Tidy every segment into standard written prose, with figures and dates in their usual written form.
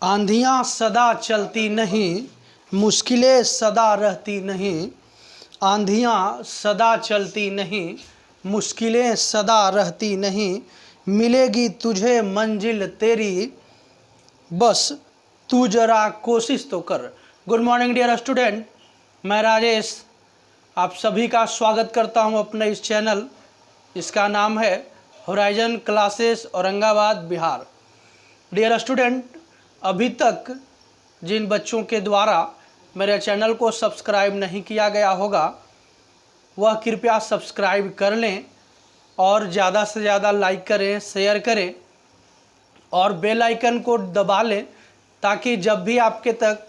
आंधियाँ सदा चलती नहीं, मुश्किलें सदा रहती नहीं। आंधियाँ सदा चलती नहीं, मुश्किलें सदा रहती नहीं। मिलेगी तुझे मंजिल तेरी, बस तू जरा कोशिश तो कर। गुड मॉर्निंग डियर स्टूडेंट, मैं राजेश आप सभी का स्वागत करता हूं अपने इस चैनल। इसका नाम है horizon classes Aurangabad Bihar. Dear student, अभी तक जिन बच्चों के द्वारा मेरे चैनल को सब्सक्राइब नहीं किया गया होगा वह कृपया सब्सक्राइब कर लें और ज़्यादा से ज़्यादा लाइक करें, शेयर करें और बेल आइकन को दबा लें ताकि जब भी आपके तक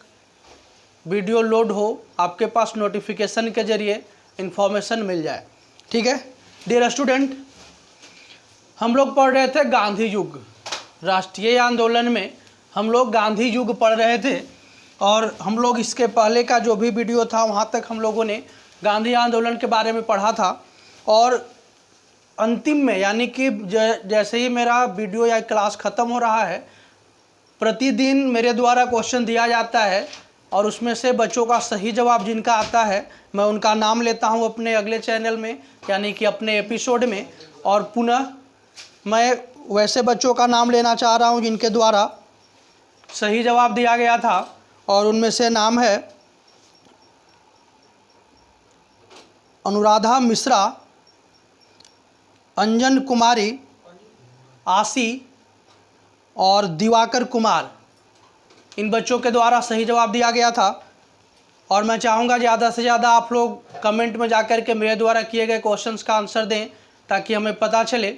वीडियो लोड हो आपके पास नोटिफिकेशन के ज़रिए इन्फॉर्मेशन मिल जाए। ठीक है डियर स्टूडेंट, हम लोग पढ़ रहे थे गांधी युग। राष्ट्रीय आंदोलन में हम लोग गांधी युग पढ़ रहे थे और हम लोग इसके पहले का जो भी वीडियो था वहाँ तक हम लोगों ने गांधी आंदोलन के बारे में पढ़ा था। और अंतिम में यानी कि जैसे ही मेरा वीडियो या क्लास ख़त्म हो रहा है, प्रतिदिन मेरे द्वारा क्वेश्चन दिया जाता है और उसमें से बच्चों का सही जवाब जिनका आता है मैं उनका नाम लेता हूं अपने अगले चैनल में यानी कि अपने एपिसोड में। और पुनः मैं वैसे बच्चों का नाम लेना चाह रहा हूं जिनके द्वारा सही जवाब दिया गया था और उनमें से नाम है अनुराधा मिश्रा, अंजन कुमारी, आशी और दिवाकर कुमार। इन बच्चों के द्वारा सही जवाब दिया गया था और मैं चाहूँगा ज़्यादा से ज़्यादा आप लोग कमेंट में जाकर के मेरे द्वारा किए गए क्वेश्चंस का आंसर दें ताकि हमें पता चले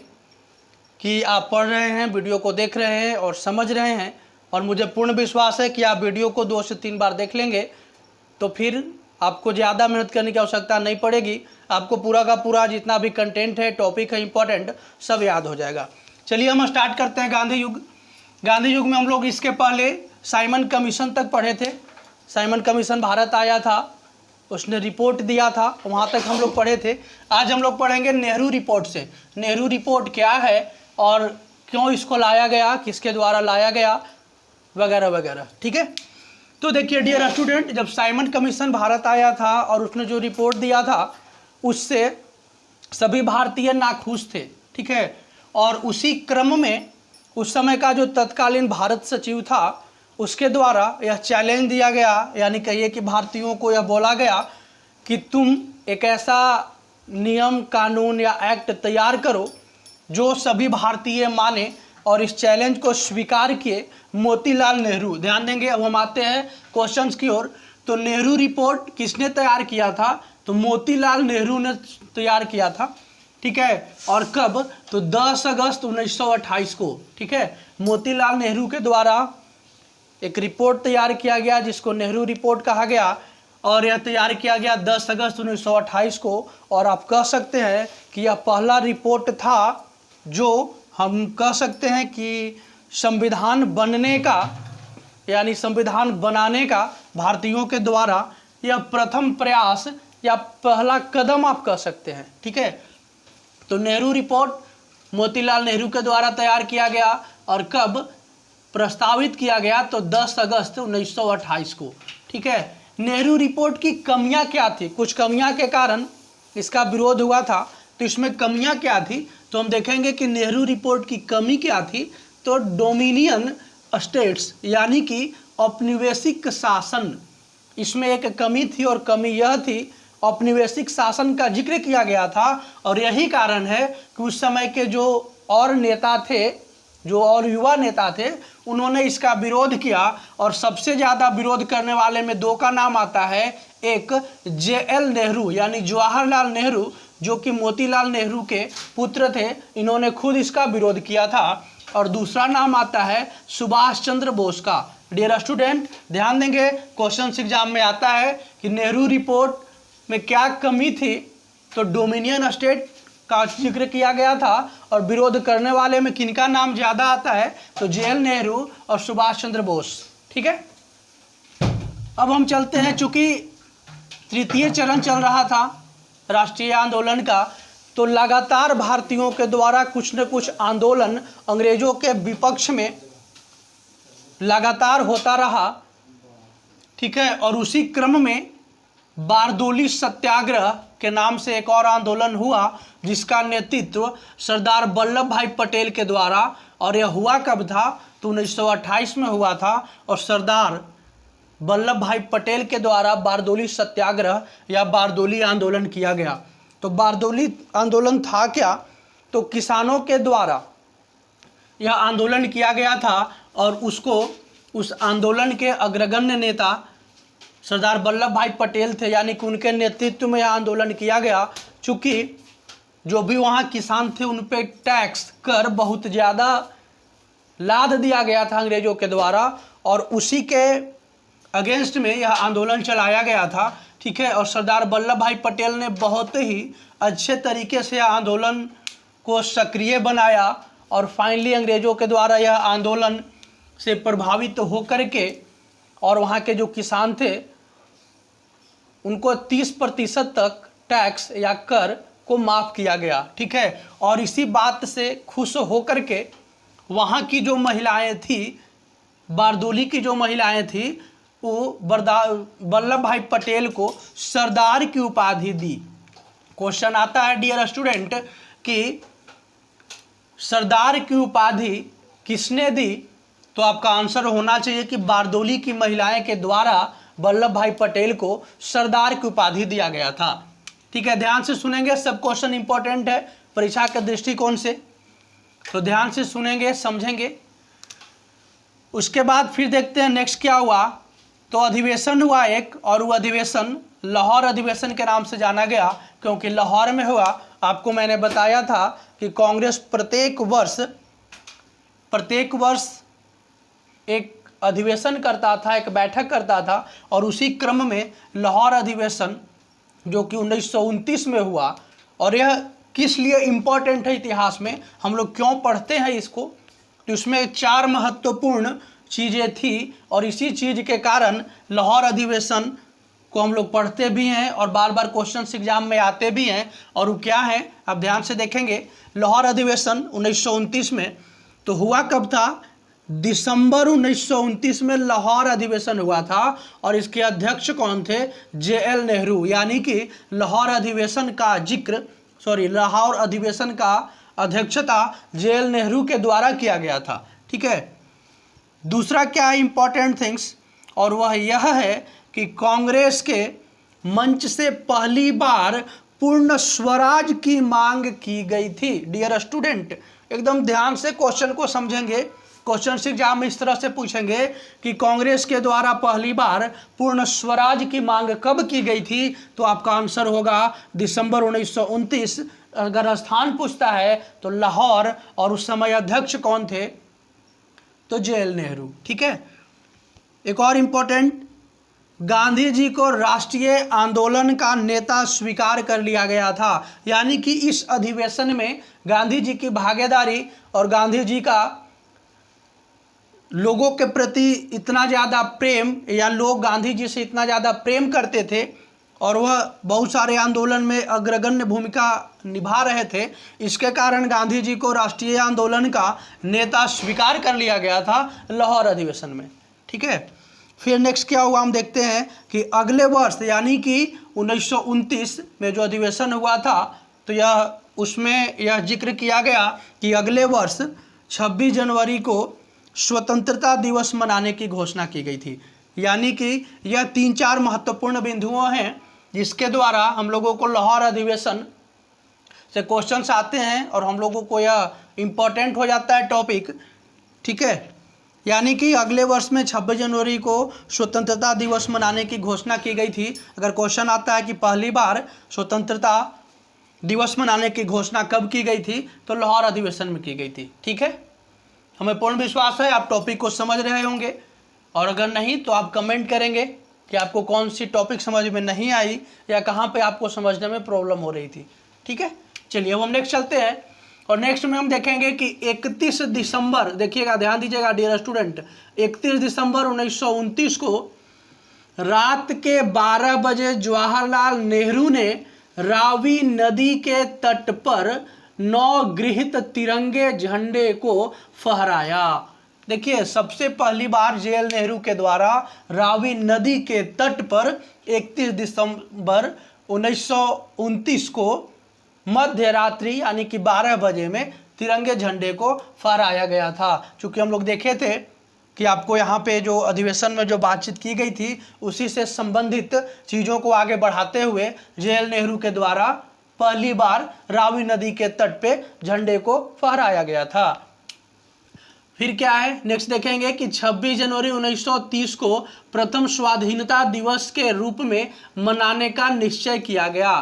कि आप पढ़ रहे हैं, वीडियो को देख रहे हैं और समझ रहे हैं। और मुझे पूर्ण विश्वास है कि आप वीडियो को 2 से 3 बार देख लेंगे तो फिर आपको ज़्यादा मेहनत करने की आवश्यकता नहीं पड़ेगी। आपको पूरा का पूरा जितना भी कंटेंट है, टॉपिक है, इम्पोर्टेंट सब याद हो जाएगा। चलिए हम स्टार्ट करते हैं गांधी युग। गांधी युग में हम लोग इसके पहले साइमन कमीशन तक पढ़े थे। साइमन कमीशन भारत आया था, उसने रिपोर्ट दिया था, वहाँ तक हम लोग पढ़े थे। आज हम लोग पढ़ेंगे नेहरू रिपोर्ट से। नेहरू रिपोर्ट क्या है और क्यों इसको लाया गया, किसके द्वारा लाया गया, वगैरह वगैरह। ठीक है, तो देखिए डियर स्टूडेंट, जब साइमन कमीशन भारत आया था और उसने जो रिपोर्ट दिया था उससे सभी भारतीय नाखुश थे। ठीक है, और उसी क्रम में उस समय का जो तत्कालीन भारत सचिव था उसके द्वारा यह चैलेंज दिया गया, यानी कहिए कि भारतीयों को यह बोला गया कि तुम एक ऐसा नियम, कानून या एक्ट तैयार करो जो सभी भारतीय माने। और इस चैलेंज को स्वीकार किए मोतीलाल नेहरू। ध्यान देंगे, अब हम आते हैं क्वेश्चंस की ओर। तो नेहरू रिपोर्ट किसने तैयार किया था? तो मोतीलाल नेहरू ने तैयार किया था। ठीक है, और कब? तो 10 अगस्त 1928 को। ठीक है, मोतीलाल नेहरू के द्वारा एक रिपोर्ट तैयार किया गया जिसको नेहरू रिपोर्ट कहा गया और यह तैयार किया गया 10 अगस्त 1928 को। और आप कह सकते हैं कि यह पहला रिपोर्ट था जो हम कह सकते हैं कि संविधान बनने का यानी संविधान बनाने का भारतीयों के द्वारा यह प्रथम प्रयास या पहला कदम आप कह सकते हैं। ठीक है, तो नेहरू रिपोर्ट मोतीलाल नेहरू के द्वारा तैयार किया गया और कब प्रस्तावित किया गया? तो 10 अगस्त 1928 को। ठीक है, नेहरू रिपोर्ट की कमियां क्या थी? कुछ कमियां के कारण इसका विरोध हुआ था। तो इसमें कमियां क्या थी तो हम देखेंगे कि नेहरू रिपोर्ट की कमी क्या थी। तो डोमिनियन स्टेट्स यानी कि औपनिवेशिक शासन, इसमें एक कमी थी और कमी यह थी औपनिवेशिक शासन का जिक्र किया गया था। और यही कारण है कि उस समय के जो और नेता थे, जो और युवा नेता थे, उन्होंने इसका विरोध किया। और सबसे ज़्यादा विरोध करने वाले में 2 का नाम आता है। एक JL नेहरू यानी जवाहरलाल नेहरू जो कि मोतीलाल नेहरू के पुत्र थे, इन्होंने खुद इसका विरोध किया था। और दूसरा नाम आता है सुभाष चंद्र बोस का। डियर स्टूडेंट ध्यान देंगे, क्वेश्चन एग्जाम में आता है कि नेहरू रिपोर्ट में क्या कमी थी। तो डोमिनियन स्टेट का जिक्र किया गया था और विरोध करने वाले में किनका नाम ज़्यादा आता है? तो JL नेहरू और सुभाष चंद्र बोस। ठीक है, अब हम चलते हैं, चूँकि तृतीय चरण चल रहा था राष्ट्रीय आंदोलन का, तो लगातार भारतीयों के द्वारा कुछ न कुछ आंदोलन अंग्रेजों के विपक्ष में लगातार होता रहा, ठीक है। और उसी क्रम में बारदोली सत्याग्रह के नाम से एक और आंदोलन हुआ जिसका नेतृत्व सरदार वल्लभ भाई पटेल के द्वारा, और यह हुआ कब था तो 1928 में हुआ था। और सरदार वल्लभ भाई पटेल के द्वारा बारदोली सत्याग्रह या बारदोली आंदोलन किया गया। तो बारदोली आंदोलन था क्या, तो किसानों के द्वारा यह आंदोलन किया गया था और उस आंदोलन के अग्रगण्य नेता सरदार वल्लभ भाई पटेल थे, यानी कि उनके नेतृत्व में यह आंदोलन किया गया। चूँकि जो भी वहाँ किसान थे उन पे टैक्स कर बहुत ज़्यादा लाद दिया गया था अंग्रेजों के द्वारा, और उसी के अगेंस्ट में यह आंदोलन चलाया गया था, ठीक है। और सरदार वल्लभ भाई पटेल ने बहुत ही अच्छे तरीके से आंदोलन को सक्रिय बनाया और फाइनली अंग्रेजों के द्वारा यह आंदोलन से प्रभावित होकर के और वहाँ के जो किसान थे उनको 30% तक टैक्स या कर को माफ़ किया गया, ठीक है। और इसी बात से खुश होकर के वहाँ की जो महिलाएं थी, बारदोली की जो महिलाएं थी, वो वल्लभ भाई पटेल को सरदार की उपाधि दी। क्वेश्चन आता है डियर स्टूडेंट कि सरदार की उपाधि किसने दी, तो आपका आंसर होना चाहिए कि बारदोली की महिलाएं के द्वारा वल्लभ भाई पटेल को सरदार की उपाधि दिया गया था, ठीक है। ध्यान से सुनेंगे, सब क्वेश्चन इंपॉर्टेंट है परीक्षा के दृष्टिकोण से, तो ध्यान से सुनेंगे समझेंगे। उसके बाद फिर देखते हैं नेक्स्ट क्या हुआ। तो अधिवेशन हुआ एक, और वो अधिवेशन लाहौर अधिवेशन के नाम से जाना गया क्योंकि लाहौर में हुआ। आपको मैंने बताया था कि कांग्रेस प्रत्येक वर्ष एक अधिवेशन करता था, एक बैठक करता था, और उसी क्रम में लाहौर अधिवेशन जो कि 1929 में हुआ। और यह किस लिए इम्पोर्टेंट है इतिहास में, हम लोग क्यों पढ़ते हैं इसको, तो इसमें 4 महत्वपूर्ण चीज़ें थी और इसी चीज़ के कारण लाहौर अधिवेशन को हम लोग पढ़ते भी हैं और बार बार क्वेश्चन एग्जाम में आते भी हैं। और वो क्या है आप ध्यान से देखेंगे। लाहौर अधिवेशन 1929 में तो हुआ कब था, दिसंबर 1929 में लाहौर अधिवेशन हुआ था, और इसके अध्यक्ष कौन थे, JL नेहरू। यानी कि लाहौर अधिवेशन का अध्यक्षता JL नेहरू के द्वारा किया गया था, ठीक है। दूसरा क्या है इंपॉर्टेंट थिंग्स, और वह यह है कि कांग्रेस के मंच से पहली बार पूर्ण स्वराज की मांग की गई थी। डियर स्टूडेंट एकदम ध्यान से क्वेश्चन को समझेंगे। क्वेश्चन एग्जाम में इस तरह से पूछेंगे कि कांग्रेस के द्वारा पहली बार पूर्ण स्वराज की मांग कब की गई थी, तो आपका आंसर होगा दिसंबर 1929। अगर स्थान पूछता है तो लाहौर, और उस समय अध्यक्ष कौन थे, तो JL नेहरू, ठीक है। एक और इम्पोर्टेंट, गांधी जी को राष्ट्रीय आंदोलन का नेता स्वीकार कर लिया गया था। यानी कि इस अधिवेशन में गांधी जी की भागीदारी और गांधी जी का लोगों के प्रति इतना ज़्यादा प्रेम, या लोग गांधी जी से इतना ज़्यादा प्रेम करते थे और वह बहुत सारे आंदोलन में अग्रगण्य भूमिका निभा रहे थे, इसके कारण गांधी जी को राष्ट्रीय आंदोलन का नेता स्वीकार कर लिया गया था लाहौर अधिवेशन में, ठीक है। फिर नेक्स्ट क्या हुआ हम देखते हैं कि अगले वर्ष यानी कि 1929 में जो अधिवेशन हुआ था, तो उसमें यह जिक्र किया गया कि अगले वर्ष 26 जनवरी को स्वतंत्रता दिवस मनाने की घोषणा की गई थी। यानी कि यह 3-4 महत्वपूर्ण बिंदुओं हैं जिसके द्वारा हम लोगों को लाहौर अधिवेशन से क्वेश्चंस आते हैं और हम लोगों को यह इम्पोर्टेंट हो जाता है टॉपिक, ठीक है। यानी कि अगले वर्ष में 26 जनवरी को स्वतंत्रता दिवस मनाने की घोषणा की गई थी। अगर क्वेश्चन आता है कि पहली बार स्वतंत्रता दिवस मनाने की घोषणा कब की गई थी, तो लाहौर अधिवेशन में की गई थी, ठीक है। हमें पूर्ण विश्वास है आप टॉपिक को समझ रहे होंगे, और अगर नहीं तो आप कमेंट करेंगे कि आपको कौन सी टॉपिक समझ में नहीं आई या कहाँ पे आपको समझने में प्रॉब्लम हो रही थी, ठीक है। चलिए अब हम नेक्स्ट चलते हैं, और नेक्स्ट में हम देखेंगे कि 31 दिसंबर, देखिएगा ध्यान दीजिएगा डियर स्टूडेंट, 31 दिसंबर 1929 को रात के 12 बजे जवाहरलाल नेहरू ने रावी नदी के तट पर 9 गृहीत तिरंगे झंडे को फहराया। देखिए, सबसे पहली बार जेएल नेहरू के द्वारा रावी नदी के तट पर 31 दिसंबर 1929 को मध्य रात्रि यानी कि 12 बजे में तिरंगे झंडे को फहराया गया था। चूंकि हम लोग देखे थे कि आपको यहाँ पे जो अधिवेशन में जो बातचीत की गई थी उसी से संबंधित चीज़ों को आगे बढ़ाते हुए जेएल नेहरू के द्वारा पहली बार रावी नदी के तट पे झंडे को फहराया गया था। फिर क्या है, नेक्स्ट देखेंगे कि 26 जनवरी 1930 को प्रथम स्वाधीनता दिवस के रूप में मनाने का निश्चय किया गया।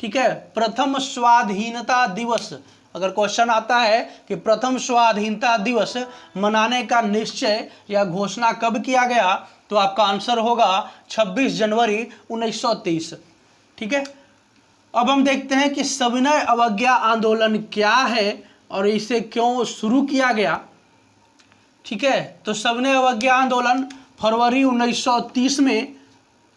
ठीक है, प्रथम स्वाधीनता दिवस, अगर क्वेश्चन आता है कि प्रथम स्वाधीनता दिवस मनाने का निश्चय या घोषणा कब किया गया, तो आपका आंसर होगा 26 जनवरी 1930। ठीक है, अब हम देखते हैं कि सविनय अवज्ञा आंदोलन क्या है और इसे क्यों शुरू किया गया। ठीक है, तो सविनय अवज्ञा आंदोलन फरवरी 1930 में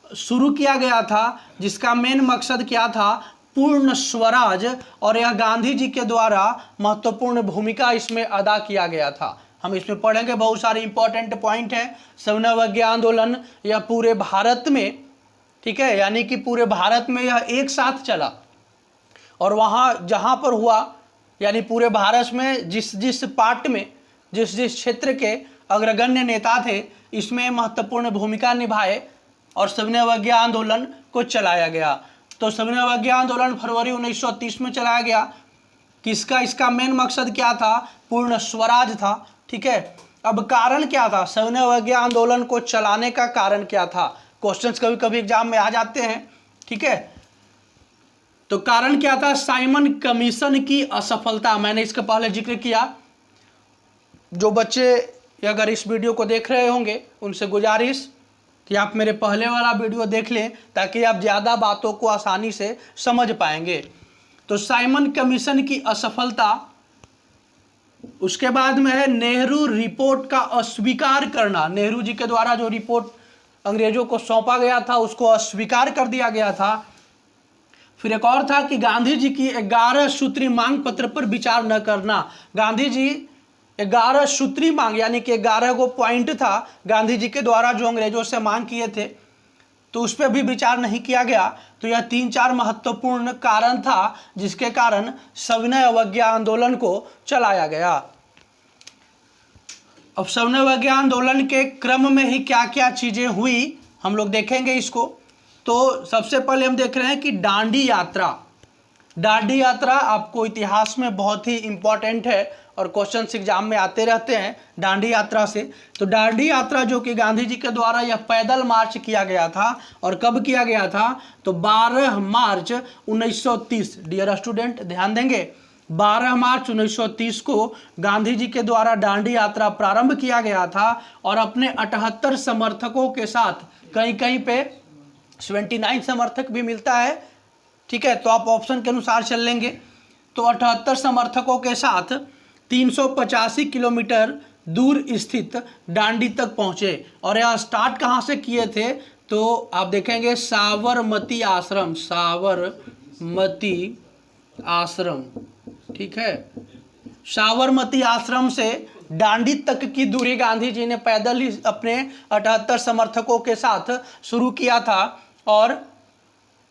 शुरू किया गया था, जिसका मेन मकसद क्या था, पूर्ण स्वराज, और यह गांधी जी के द्वारा महत्वपूर्ण भूमिका इसमें अदा किया गया था। हम इसमें पढ़ेंगे, बहुत सारे इंपॉर्टेंट पॉइंट हैं। सविनय अवज्ञा आंदोलन यह पूरे भारत में, ठीक है, यानी कि पूरे भारत में यह एक साथ चला, और वहाँ जहाँ पर हुआ यानी पूरे भारत में जिस जिस पार्ट में जिस जिस क्षेत्र के अग्रगण्य नेता थे इसमें महत्वपूर्ण भूमिका निभाए और सविनय अवज्ञा आंदोलन को चलाया गया। तो सविनय अवज्ञा आंदोलन फरवरी 1930 में चलाया गया। किसका, इसका मेन मकसद क्या था, पूर्ण स्वराज था। ठीक है, अब कारण क्या था, सविनय अवज्ञा आंदोलन को चलाने का कारण क्या था, क्वेश्चंस कभी कभी एग्जाम में आ जाते हैं। ठीक है, तो कारण क्या था, साइमन कमीशन की असफलता। मैंने इसका पहले जिक्र किया। जो बच्चे अगर इस वीडियो को देख रहे होंगे उनसे गुजारिश कि आप मेरे पहले वाला वीडियो देख लें ताकि आप ज़्यादा बातों को आसानी से समझ पाएंगे। तो साइमन कमीशन की असफलता, उसके बाद में है नेहरू रिपोर्ट का अस्वीकार करना। नेहरू जी के द्वारा जो रिपोर्ट अंग्रेजों को सौंपा गया था उसको अस्वीकार कर दिया गया था। फिर एक और था कि गांधी जी की 11 सूत्री मांग पत्र पर विचार न करना। गांधी जी 11 सूत्री मांग यानी कि 11 को पॉइंट था गांधी जी के द्वारा जो अंग्रेजों से मांग किए थे, तो उस पर भी विचार नहीं किया गया। तो यह 3-4 महत्वपूर्ण कारण था जिसके कारण सविनय अवज्ञा आंदोलन को चलाया गया। अब सविनय अवज्ञा आंदोलन के क्रम में ही क्या क्या चीजें हुई हम लोग देखेंगे इसको। तो सबसे पहले हम देख रहे हैं कि दांडी यात्रा। दांडी यात्रा आपको इतिहास में बहुत ही इंपॉर्टेंट है और क्वेश्चन एग्जाम में आते रहते हैं दांडी यात्रा से। तो दांडी यात्रा जो कि गांधी जी के द्वारा यह पैदल मार्च किया गया था, और कब किया गया था, तो 12 मार्च 1930। डियर स्टूडेंट ध्यान देंगे, 12 मार्च 1930 को गांधी जी के द्वारा दांडी यात्रा प्रारंभ किया गया था और अपने 78 समर्थकों के साथ, कहीं कहीं पे 79 समर्थक भी मिलता है। ठीक है, तो आप ऑप्शन के अनुसार चल लेंगे। तो 78 समर्थकों के साथ 385 किलोमीटर दूर स्थित दांडी तक पहुंचे। और यह स्टार्ट कहां से किए थे, तो आप देखेंगे साबरमती आश्रम, साबरमती आश्रम। ठीक है, साबरमती आश्रम से दांडी तक की दूरी गांधी जी ने पैदल ही अपने 78 समर्थकों के साथ शुरू किया था और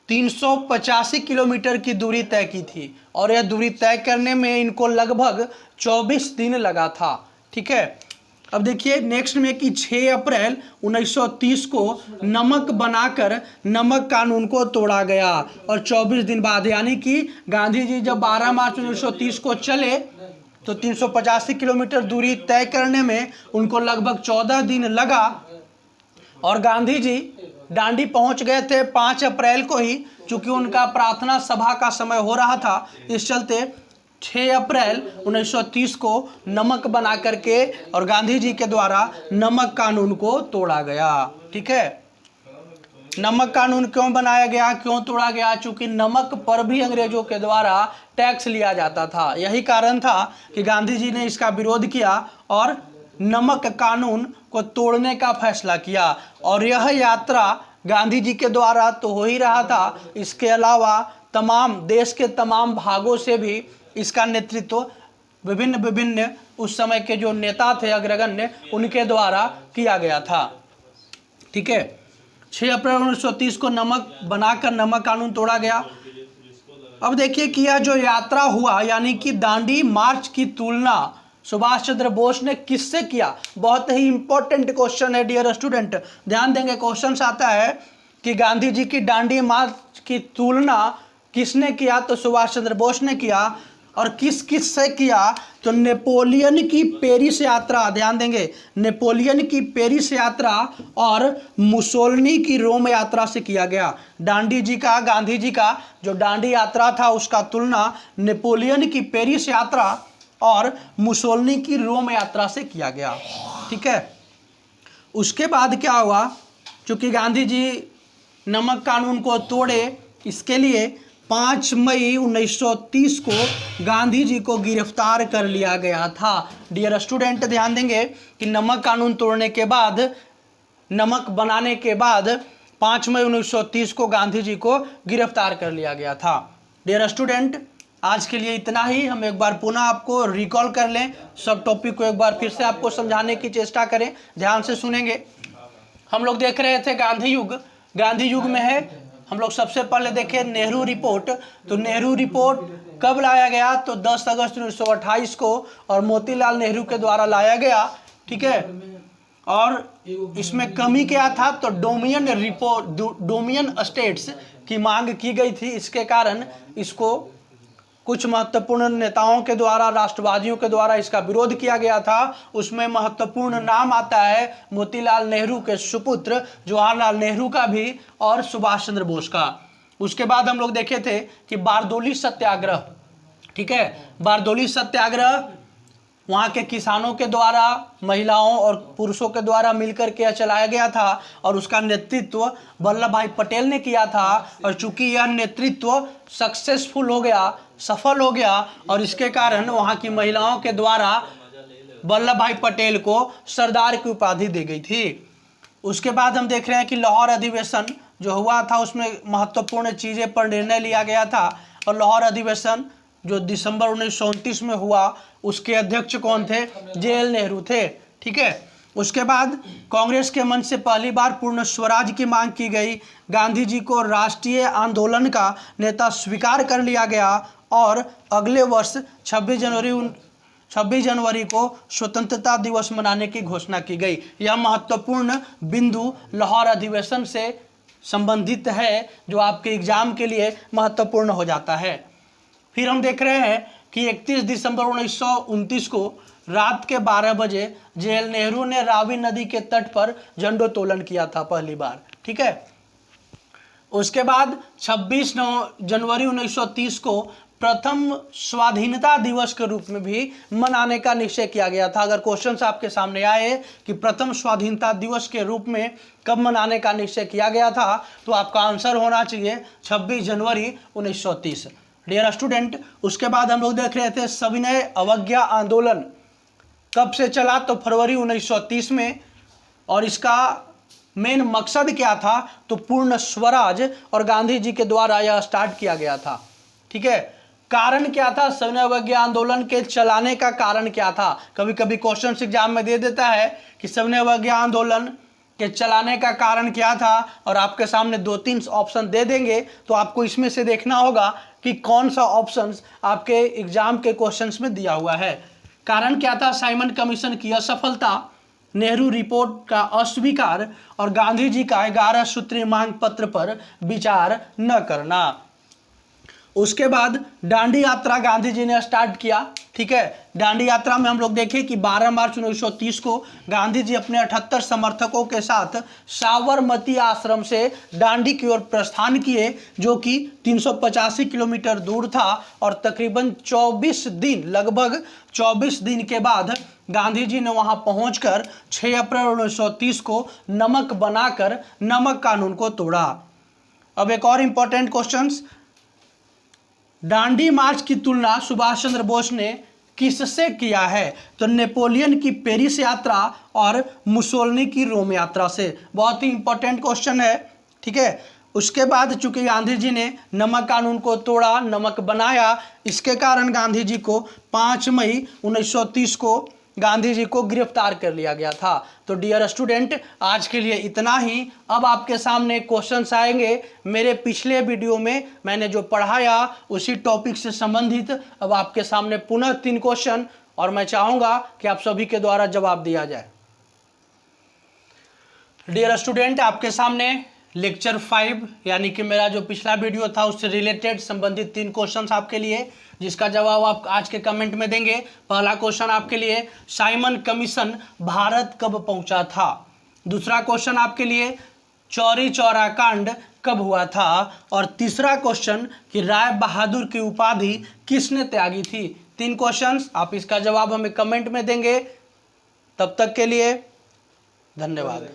385 किलोमीटर की दूरी तय की थी, और यह दूरी तय करने में इनको लगभग 24 दिन लगा था। ठीक है, अब देखिए नेक्स्ट में कि 6 अप्रैल 1930 को नमक बनाकर नमक कानून को तोड़ा गया, और 24 दिन बाद यानी कि गांधी जी जब 12 मार्च 1930 को चले तो 385 किलोमीटर दूरी तय करने में उनको लगभग 14 दिन लगा, और गांधी जी दांडी पहुंच गए थे 5 अप्रैल को ही, चूंकि उनका प्रार्थना सभा का समय हो रहा था। इस चलते 6 अप्रैल 1930 को नमक बना करके और गांधी जी के द्वारा नमक कानून को तोड़ा गया। ठीक है, नमक कानून क्यों बनाया गया, क्यों तोड़ा गया, चूंकि नमक पर भी अंग्रेजों के द्वारा टैक्स लिया जाता था। यही कारण था कि गांधी जी ने इसका विरोध किया और नमक कानून को तोड़ने का फैसला किया। और यह यात्रा गांधी जी के द्वारा तो हो ही रहा था, इसके अलावा तमाम देश के तमाम भागों से भी इसका नेतृत्व विभिन्न उस समय के जो नेता थे अग्रगण्य, उनके द्वारा किया गया था। ठीक है, 6 अप्रैल 1930 को नमक बनाकर नमक कानून तोड़ा गया। अब देखिए कि यह जो यात्रा हुआ यानी कि दांडी मार्च की तुलना सुभाष चंद्र बोस ने किससे किया? बहुत ही इंपॉर्टेंट क्वेश्चन है डियर स्टूडेंट, ध्यान देंगे। क्वेश्चन आता है कि गांधी जी की दांडी मार्च की तुलना किसने किया? तो सुभाष चंद्र बोस ने किया। और किस किस से किया? तो नेपोलियन की पेरिस यात्रा, ध्यान देंगे, नेपोलियन की पेरिस यात्रा और मुसोलिनी की रोम यात्रा से किया गया। गांधी जी का जो दांडी यात्रा था उसका तुलना नेपोलियन की पेरिस यात्रा और मुसोलिनी की रोम यात्रा से किया गया। ठीक है, उसके बाद क्या हुआ? चूंकि गांधी जी नमक कानून को तोड़े, इसके लिए 5 मई 1930 को गांधी जी को गिरफ्तार कर लिया गया था। डियर स्टूडेंट ध्यान देंगे कि नमक कानून तोड़ने के बाद, नमक बनाने के बाद 5 मई 1930 को गांधी जी को गिरफ्तार कर लिया गया था। डियर स्टूडेंट आज के लिए इतना ही। हम एक बार पुनः आपको रिकॉल कर लें, सब टॉपिक को एक बार फिर से आपको समझाने की चेष्टा करें, ध्यान से सुनेंगे। हम लोग देख रहे थे गांधी युग। गांधी युग में है हम लोग सबसे पहले देखें नेहरू रिपोर्ट। तो नेहरू रिपोर्ट कब लाया गया? तो 10 अगस्त 1928 को और मोतीलाल नेहरू के द्वारा लाया गया। ठीक है, और इसमें कमी क्या था? तो डोमिनियन स्टेट्स की मांग की गई थी। इसके कारण इसको कुछ महत्वपूर्ण नेताओं के द्वारा, राष्ट्रवादियों के द्वारा इसका विरोध किया गया था। उसमें महत्वपूर्ण नाम आता है मोतीलाल नेहरू के सुपुत्र जवाहरलाल नेहरू का भी और सुभाष चंद्र बोस का। उसके बाद हम लोग देखे थे कि बारदोली सत्याग्रह। ठीक है, बारदोली सत्याग्रह वहाँ के किसानों के द्वारा, महिलाओं और पुरुषों के द्वारा मिलकर के चलाया गया था और उसका नेतृत्व वल्लभ भाई पटेल ने किया था। और चूंकि यह नेतृत्व सक्सेसफुल हो गया, सफल हो गया, और इसके कारण वहाँ की महिलाओं के द्वारा वल्लभ भाई पटेल को सरदार की उपाधि दी गई थी। उसके बाद हम देख रहे हैं कि लाहौर अधिवेशन जो हुआ था उसमें महत्वपूर्ण चीज़ें पर निर्णय लिया गया था। और लाहौर अधिवेशन जो दिसंबर 1929 में हुआ उसके अध्यक्ष कौन थे? जवाहरलाल नेहरू थे। ठीक है, उसके बाद कांग्रेस के मंच से पहली बार पूर्ण स्वराज की मांग की गई। गांधी जी को राष्ट्रीय आंदोलन का नेता स्वीकार कर लिया गया और अगले वर्ष 26 जनवरी को स्वतंत्रता दिवस मनाने की घोषणा की गई। यह महत्वपूर्ण बिंदु लाहौर अधिवेशन से संबंधित है जो आपके एग्जाम के लिए महत्वपूर्ण हो जाता है। फिर हम देख रहे हैं कि 31 दिसंबर 1929 को रात के 12 बजे जवाहरलाल नेहरू ने रावी नदी के तट पर झंडोत्तोलन किया था पहली बार। ठीक है, उसके बाद 26 जनवरी 1930 को प्रथम स्वाधीनता दिवस के रूप में भी मनाने का निश्चय किया गया था। अगर क्वेश्चन आपके सामने आए कि प्रथम स्वाधीनता दिवस के रूप में कब मनाने का निश्चय किया गया था, तो आपका आंसर होना चाहिए 26 जनवरी 1930। डियर स्टूडेंट, उसके बाद हम लोग देख रहे थे सविनय अवज्ञा आंदोलन कब से चला? तो फरवरी 1930 में। और इसका मेन मकसद क्या था? तो पूर्ण स्वराज, और गांधी जी के द्वारा यह स्टार्ट किया गया था। ठीक है, कारण क्या था सविनय अवज्ञा आंदोलन के चलाने का? कारण क्या था? कभी कभी क्वेश्चन एग्जाम में दे देता है कि सविनय अवज्ञा आंदोलन के चलाने का कारण क्या था, और आपके सामने 2-3 ऑप्शन दे देंगे, तो आपको इसमें से देखना होगा कि कौन सा ऑप्शन आपके एग्जाम के क्वेश्चंस में दिया हुआ है। कारण क्या था? साइमन कमीशन की असफलता, नेहरू रिपोर्ट का अस्वीकार और गांधी जी का 11 सूत्रीय मांग पत्र पर विचार न करना। उसके बाद दांडी यात्रा गांधी जी ने स्टार्ट किया। ठीक है, दांडी यात्रा में हम लोग देखें कि 12 मार्च 1930 को गांधी जी अपने 78 समर्थकों के साथ साबरमती आश्रम से दांडी की ओर प्रस्थान किए, जो कि 385 किलोमीटर दूर था। और तकरीबन 24 दिन, लगभग 24 दिन के बाद गांधी जी ने वहां पहुंचकर 6 अप्रैल 1930 को नमक बनाकर नमक कानून को तोड़ा। अब एक और इंपॉर्टेंट क्वेश्चन, दांडी मार्च की तुलना सुभाष चंद्र बोस ने किससे किया है? तो नेपोलियन की पेरिस यात्रा और मुसोलिनी की रोम यात्रा से। बहुत ही इंपॉर्टेंट क्वेश्चन है। ठीक है, उसके बाद चूंकि गांधी जी ने नमक कानून को तोड़ा, नमक बनाया, इसके कारण गांधी जी को 5 मई 1930 को गांधी जी को गिरफ्तार कर लिया गया था। तो डियर स्टूडेंट, आज के लिए इतना ही। अब आपके सामने क्वेश्चंस आएंगे। मेरे पिछले वीडियो में मैंने जो पढ़ाया उसी टॉपिक से संबंधित अब आपके सामने पुनः 3 क्वेश्चन, और मैं चाहूँगा कि आप सभी के द्वारा जवाब दिया जाए। डियर स्टूडेंट, आपके सामने लेक्चर 5 यानी कि मेरा जो पिछला वीडियो था उससे रिलेटेड संबंधित 3 क्वेश्चंस आपके लिए, जिसका जवाब आप आज के कमेंट में देंगे। पहला क्वेश्चन आपके लिए, साइमन कमीशन भारत कब पहुंचा था? दूसरा क्वेश्चन आपके लिए, चौरी चौरा कांड कब हुआ था? और तीसरा क्वेश्चन कि राय बहादुर की उपाधि किसने त्यागी थी? 3 क्वेश्चंस, आप इसका जवाब हमें कमेंट में देंगे। तब तक के लिए धन्यवाद।